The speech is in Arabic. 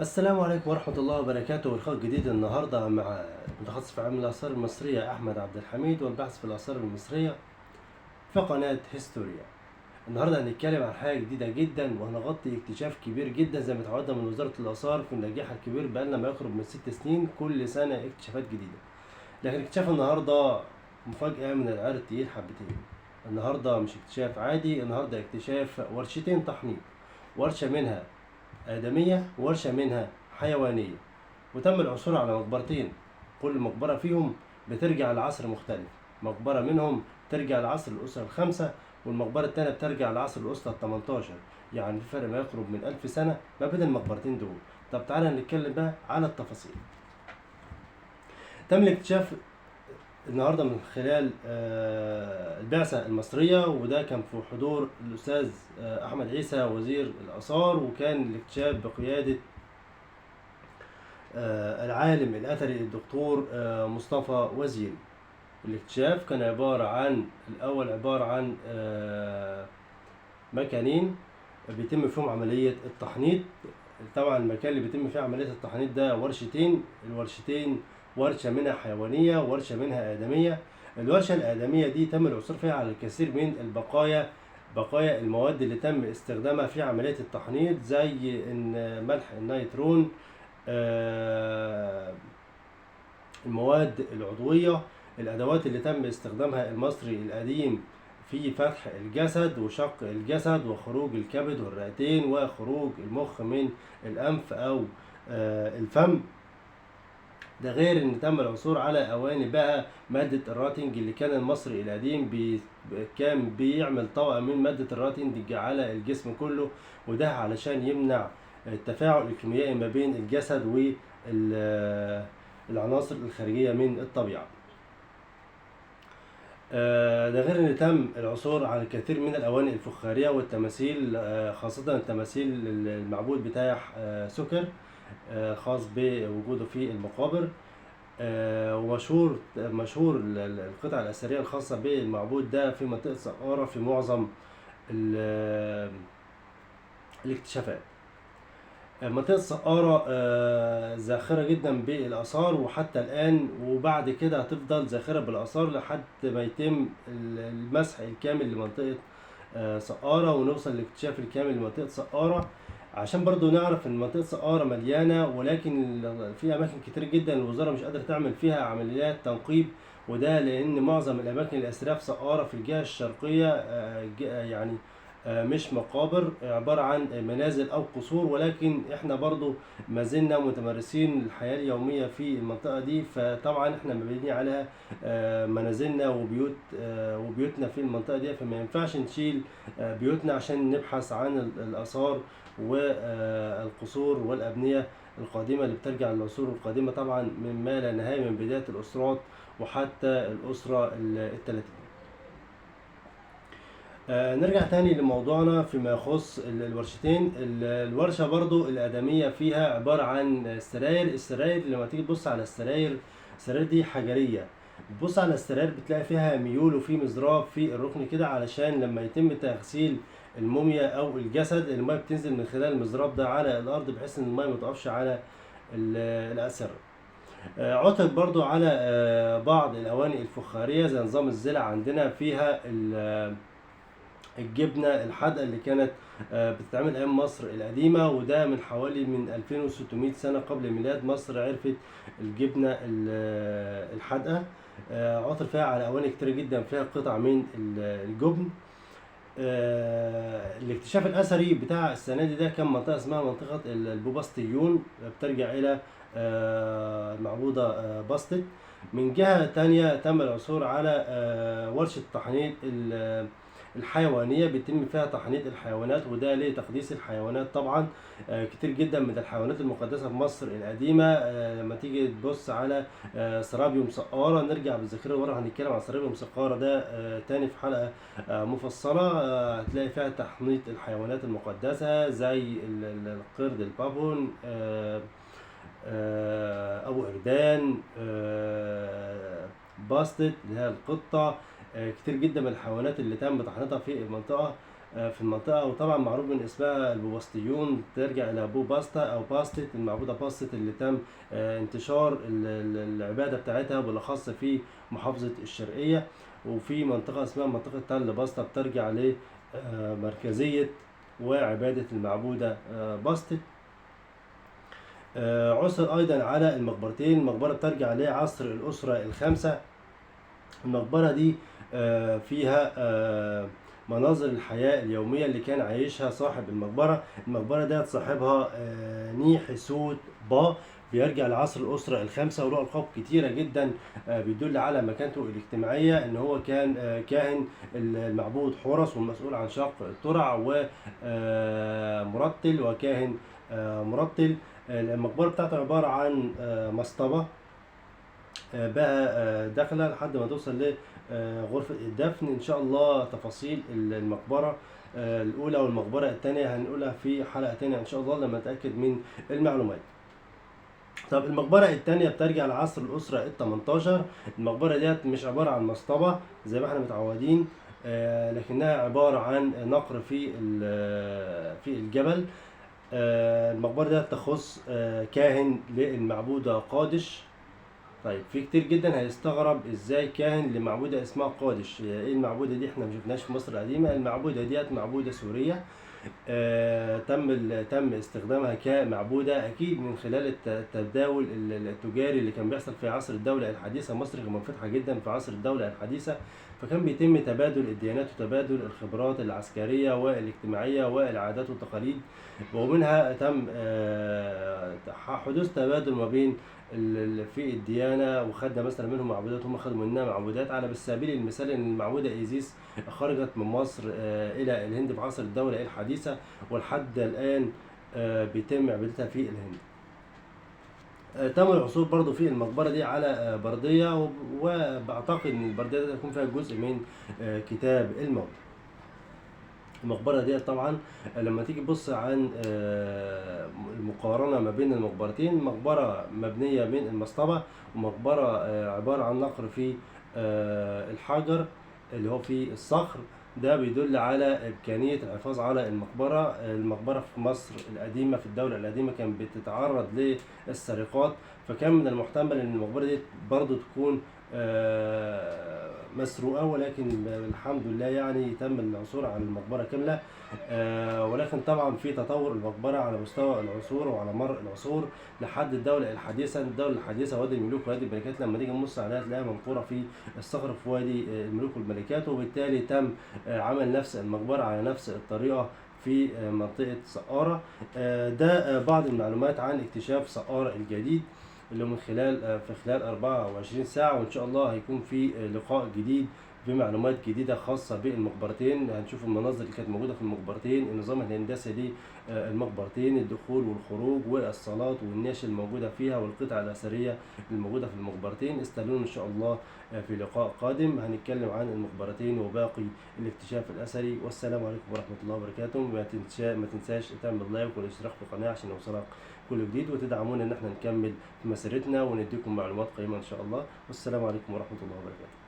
السلام عليكم ورحمة الله وبركاته، ولقاء جديد النهاردة مع متخصص في علم الآثار المصرية أحمد عبد الحميد والبحث في الآثار المصرية في قناة هيستوريا. النهاردة هنتكلم عن حاجة جديدة جدا، وهنغطي اكتشاف كبير جدا زي ما اتعودنا من وزارة الآثار في النجاح الكبير بقالنا ما يقرب من 6 سنين، كل سنة اكتشافات جديدة. لكن اكتشاف النهاردة مفاجأة من العيار التقيل حبتين. النهاردة مش اكتشاف عادي، النهاردة اكتشاف ورشتين تحنيط، ورشة منها آدمية وورشة منها حيوانية، وتم العثور على مقبرتين، كل مقبرة فيهم بترجع لعصر مختلف. مقبرة منهم ترجع لعصر الأسرة الخامسة، والمقبرة التانية بترجع لعصر الأسرة التمنتاشر، يعني في فرق ما يقرب من 1000 سنة ما بين المقبرتين دول. طب تعالى نتكلم بقى على التفاصيل. تم الاكتشاف النهارده من خلال البعثة المصرية، وده كان في حضور الأستاذ أحمد عيسى وزير الآثار، وكان الاكتشاف بقيادة العالم الأثري الدكتور مصطفى وزيري. الاكتشاف كان عبارة عن مكانين بيتم فيهم عملية التحنيط. طبعا المكان اللي بيتم فيه عملية التحنيط ده ورشتين، الورشتين ورشة منها حيوانية وورشة منها آدمية. الورشة الآدمية دي تم العثور فيها على الكثير من بقايا المواد اللي تم استخدامها في عملية التحنيط، زي ملح النيترون، المواد العضوية، الأدوات اللي تم استخدامها المصري القديم في فتح الجسد وشق الجسد وخروج الكبد والرئتين وخروج المخ من الأنف أو الفم. ده غير ان تم العثور على اواني بقى مادة الراتنج، اللي كان المصري القديم كان بيعمل طبقة من مادة الراتنج على الجسم كله، وده علشان يمنع التفاعل الكيميائي ما بين الجسد والعناصر الخارجية من الطبيعة. ده غير ان تم العثور على الكثير من الاواني الفخارية والتماثيل، خاصة التماثيل المعبود بتاع سكر، خاص بوجوده في المقابر. ومشهور القطع الأثرية الخاصة بالمعبود ده في منطقة سقارة في معظم الاكتشافات. منطقة سقارة زاخرة جدا بالآثار، وحتى الآن وبعد كده هتفضل زاخرة بالآثار لحد ما يتم المسح الكامل لمنطقة سقارة، ونوصل لاكتشاف الكامل لمنطقة سقارة، عشان برضو نعرف ان منطقة سقارة مليانة، ولكن في اماكن كتير جدا الوزارة مش قادرة تعمل فيها عمليات تنقيب، وده لان معظم الاماكن الاثرية في سقارة في الجهة الشرقية يعني مش مقابر، عبارة عن منازل او قصور، ولكن احنا برضو ما زلنا متمارسين الحياة اليومية في المنطقة دي، فطبعا احنا مبنيين عليها منازلنا وبيوتنا في المنطقة دي، فما ينفعش نشيل بيوتنا عشان نبحث عن الآثار والقصور والأبنية القديمة اللي بترجع للعصور القديمة، طبعا مما لا نهاية من بداية الأسرات وحتى الأسرة الثلاثين. نرجع تاني لموضوعنا فيما يخص الورشتين. الورشة برضو الآدمية فيها عبارة عن السراير لما تيجي تبص على السراير دي حجرية، بتبص على السراير بتلاقي فيها ميول وفي مزراب في الركن كده، علشان لما يتم تغسيل الموميا أو الجسد الماء بتنزل من خلال المزراب ده على الأرض، بحيث إن الماء متقفش على الأسر. عثر برضو على بعض الأواني الفخارية زي نظام الزلع عندنا، فيها الجبنة الحادقة اللي كانت بتتعمل أيام مصر القديمة، وده من حوالي 2600 سنة قبل ميلاد مصر عرفت الجبنة الحادقة. عثر فيها على أواني كتير جدا فيها قطع من الجبن. الاكتشاف الأثري بتاع السنة دي ده كان منطقة اسمها منطقة البوباستيون، بترجع إلى المعبودة باستت. من جهة تانية تم العثور على ورشة تحنيط الحيوانية، بيتم فيها تحنيط الحيوانات، وده لتقديس الحيوانات طبعا. كتير جدا من الحيوانات المقدسة في مصر القديمة. لما تيجي تبص على سرابيوم سقارة، نرجع بالذاكرة ورا هنتكلم عن سرابيوم سقارة ده تاني في حلقة مفصلة، هتلاقي فيها تحنيط الحيوانات المقدسة زي القرد البابون، أبو إردان، باستت اللي هي القطة. كتير جدا من الحيوانات اللي تم تحنيطها في المنطقة في المنطقة. وطبعا معروف من اسمها البوباستيون، ترجع إلى بوباستا أو باستت، المعبودة باستت اللي تم انتشار العبادة بتاعتها بالأخص في محافظة الشرقية. وفي منطقة اسمها منطقة تل باستا بترجع لمركزية وعبادة المعبودة باستت. عثر أيضا على المقبرتين، المقبرة بترجع لعصر الأسرة الخامسة. المقبرة دي فيها مناظر الحياة اليومية اللي كان عايشها صاحب المقبرة. المقبرة دي صاحبها نيحي سود با، بيرجع لعصر الأسرة الخامسة، وله ألقاب كتيرة جدا بيدل على مكانته الاجتماعية، إن هو كان كاهن المعبود حورس والمسؤول عن شق الترع، ومرتل وكاهن مرتل. المقبرة بتاعته عبارة عن مصطبة بقى داخلة لحد ما توصل لغرفة الدفن. إن شاء الله تفاصيل المقبرة الأولى والمقبرة الثانية هنقولها في حلقة تانية إن شاء الله لما نتأكد من المعلومات. طب المقبرة الثانية بترجع لعصر الأسرة ال18. المقبرة ديت مش عبارة عن مصطبة زي ما احنا متعودين، لكنها عبارة عن نقر في الجبل. المقبرة ديت تخص كاهن للمعبودة قادش. طيب في كتير جدا هيستغرب ازاي كاهن لمعبودة اسمها قادش، ايه المعبودة دي؟ احنا مشفناش في مصر القديمة. المعبودة ديت معبودة سورية، تم استخدامها كمعبودة اكيد من خلال التداول التجاري اللي كان بيحصل في عصر الدولة الحديثة. مصر كانت منفتحة جدا في عصر الدولة الحديثة، فكان بيتم تبادل الديانات وتبادل الخبرات العسكرية والاجتماعية والعادات والتقاليد، ومنها تم حدوث تبادل ما بين في الديانة، وخدنا مثلا منهم معبودات هم خدوا مننا معبودات. على سبيل المثال ان المعبودة ايزيس خرجت من مصر الى الهند في عصر الدولة الحديثة، ولحد الان بيتم عبادتها في الهند. تم العثور برضو في المقبرة دي على بردية، وبعتقد ان البردية دي هيكون فيها جزء من كتاب الموت. المقبرة دي طبعا لما تيجي تبص عن المقارنة ما بين المقبرتين، مقبرة مبنية من المصطبة، ومقبرة عبارة عن نقر في الحجر اللي هو في الصخر. ده بيدل على إمكانية الحفاظ على المقبرة. المقبرة في مصر القديمة في الدولة القديمة كانت بتتعرض للسرقات، فكان من المحتمل ان المقبرة دي برضو تكون مسروقة، ولكن الحمد لله يعني تم العثور على المقبرة كاملة. ولكن طبعا في تطور المقبرة على مستوى العصور وعلى مر العصور لحد الدولة الحديثة. الدولة الحديثة وادي الملوك ووادي الملكات لما نيجي نبص عليها تلاقيها منقورة في الصخر في وادي الملوك والملكات، وبالتالي تم عمل نفس المقبرة على نفس الطريقة في منطقة سقارة. ده بعض المعلومات عن اكتشاف سقارة الجديد اللي من خلال 24 ساعة، وإن شاء الله هيكون في لقاء جديد بمعلومات جديدة خاصة بالمقبرتين. هنشوف المناظر اللي كانت موجودة في المقبرتين، النظام الهندسي للمقبرتين، الدخول والخروج والصلاة والنيش الموجودة فيها، والقطع الأثرية الموجودة في المقبرتين. استنونا إن شاء الله في لقاء قادم هنتكلم عن المقبرتين وباقي الاكتشاف الأثري. والسلام عليكم ورحمة الله وبركاته. ما تنساش تعمل لايك والاشتراك في القناة عشان يوصلك كل جديد، وتدعمونا ان احنا نكمل في مسيرتنا ونديكم معلومات قيمة ان شاء الله. والسلام عليكم ورحمة الله وبركاته.